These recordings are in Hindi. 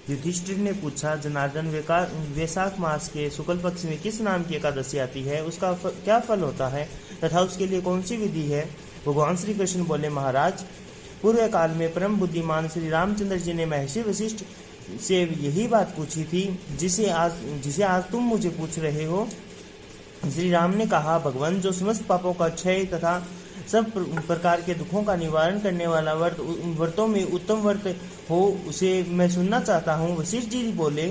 युधिष्ठिर ने पूछा, जनार्दन, वैशाख मास के शुक्ल पक्ष में किस नाम की एकादशी आती है? उसका क्या फल होता है तथा उसके लिए कौन सी विधि है? भगवान श्री कृष्ण बोले, महाराज, पूर्व काल में परम बुद्धिमान श्री रामचंद्र जी ने महर्षि वशिष्ठ से यही बात पूछी थी जिसे आज तुम मुझे पूछ रहे हो। श्री राम ने कहा, भगवान, जो समस्त पापों का क्षय तथा सब प्रकार के दुखों का निवारण करने वाला व्रतों में उत्तम व्रत हो, उसे मैं सुनना चाहता हूँ। वशिष्ठ जी बोले,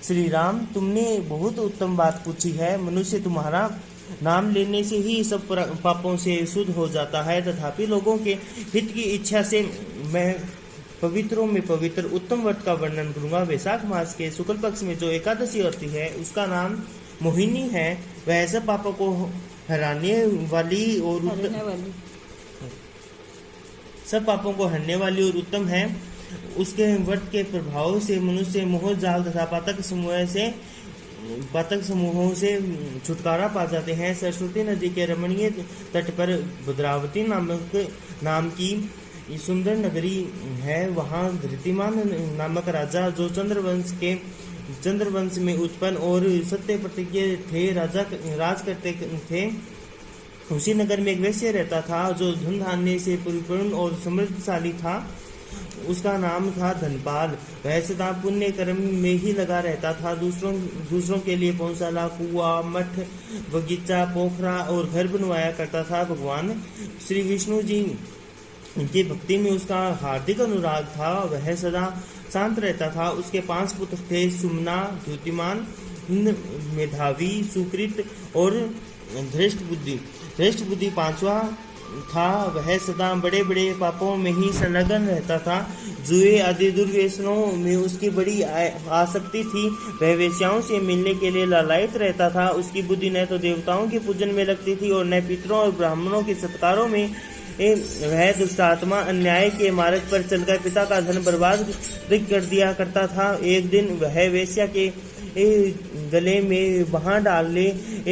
श्री राम, तुमने बहुत उत्तम बात पूछी है। मनुष्य तुम्हारा नाम लेने से ही सब पापों से शुद्ध हो जाता है, तथापि लोगों के हित की इच्छा से मैं पवित्रों में पवित्र उत्तम व्रत का वर्णन करूंगा। वैशाख मास के शुक्ल पक्ष में जो एकादशी होती है उसका नाम मोहिनी है। वह सब पापों को हराने वाली और सब पापों को हरने वाली और उत्तम है। उसके व्रत के प्रभाव से मनुष्य मोह जाल तथा पातक समूहों से छुटकारा पा जाते हैं। सरस्वती नदी के रमणीय तट पर भद्रावती नाम की सुंदर नगरी है। वहाँ धृतिमान नामक राजा, जो चंद्रवंश में उत्पन्न और सत्य प्रतिज्ञ थे, राज करते थे। उसी नगर में एक वैश्य रहता था जो धन धान्य से परिपूर्ण और समृद्धशाली था। उसका नाम था धनपाल। वह सदा पुण्य कर्म में ही लगा रहता था। दूसरों के लिए पौंसाला, कुआं, मठ, बगीचा, पोखरा और घर बनवाया करता था। भगवान श्री विष्णु जी की भक्ति में उसका हार्दिक अनुराग था। वह सदा शांत रहता था। उसके 5 पुत्र थे, सुमना, द्युतिमान, मेधावी, सुकृत और धृष्ट बुद्धि 5वां था। वह सदा बड़े बड़े पापों में ही संलग्न रहता था। जुए आदि दुर्व्यसनों में उसकी बड़ी आसक्ति थी। वह वेश्याओं से मिलने के लिए लालायित रहता था। उसकी बुद्धि न तो देवताओं के पूजन में लगती थी और न पितरों और ब्राह्मणों के सत्कारों में। वह दुष्ट आत्मा अन्याय के मार्ग पर चलकर पिता का धन बर्बाद कर दिया करता था। एक दिन वह वेश्या के गले में बाँह डाले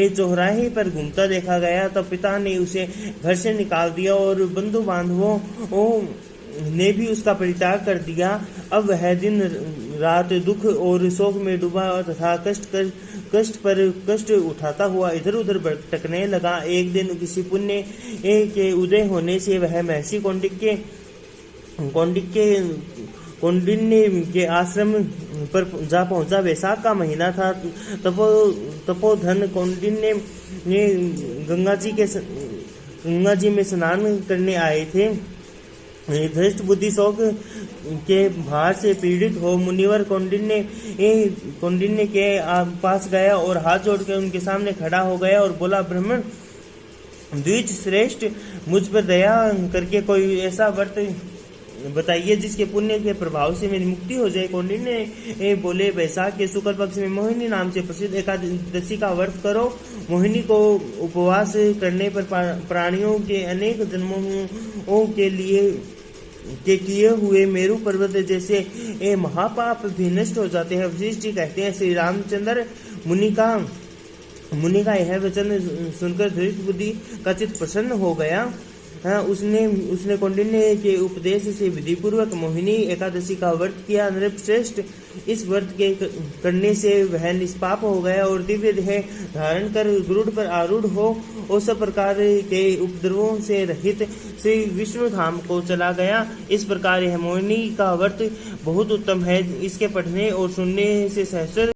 चौराहे पर घूमता देखा गया। तब पिता ने उसे घर से निकाल दिया और बंधु बांधवों ने भी उसका परित्याग कर दिया। अब वह दिन रात दुख और शोक में डूबा तथा कष्ट पर कष्ट उठाता हुआ इधर उधर भटकने लगा। एक दिन किसी पुण्य के उदय होने से वह महर्षि कौंडिन्य के आश्रम पर जा पहुंचा। वैशाख का महीना था। तपोधन कौंडिन्य ने गंगा जी में स्नान करने आए थे। धृष्ट बुद्धि शोक के भार से पीड़ित हो मुनिवर कौंडिन्य के पास गया और हाथ जोड़कर उनके सामने खड़ा हो गया और बोला, ब्राह्मण द्विज श्रेष्ठ, मुझ पर दया करके कोई ऐसा व्रत बताइए जिसके पुण्य के प्रभाव से मेरी मुक्ति हो जाए। कौंडिन्य बोले, वैशाख के शुक्ल पक्ष में मोहिनी नाम से प्रसिद्ध एकादशी का व्रत करो। मोहिनी को उपवास करने पर प्राणियों के अनेक जन्मों के लिए किए हुए मेरु पर्वत जैसे महापाप भी नष्ट हो जाते हैं। वशिष्ठ जी कहते हैं, श्री रामचंद्र मुनि का यह वचन सुनकर धृष्ट बुद्धि का चित्त प्रसन्न हो गया। उसने कौंडिन्य के उपदेश से विधि पूर्वक मोहिनी एकादशी का व्रत किया। नृपश्रेष्ठ, इस व्रत के करने से वह निष्पाप हो गया और दिव्य देह धारण कर गरुड़ पर आरूढ़ हो और सब प्रकार के उपद्रवों से रहित श्री विष्णु धाम को चला गया। इस प्रकार यह मोहिनी का व्रत बहुत उत्तम है। इसके पढ़ने और सुनने से सहस्त्र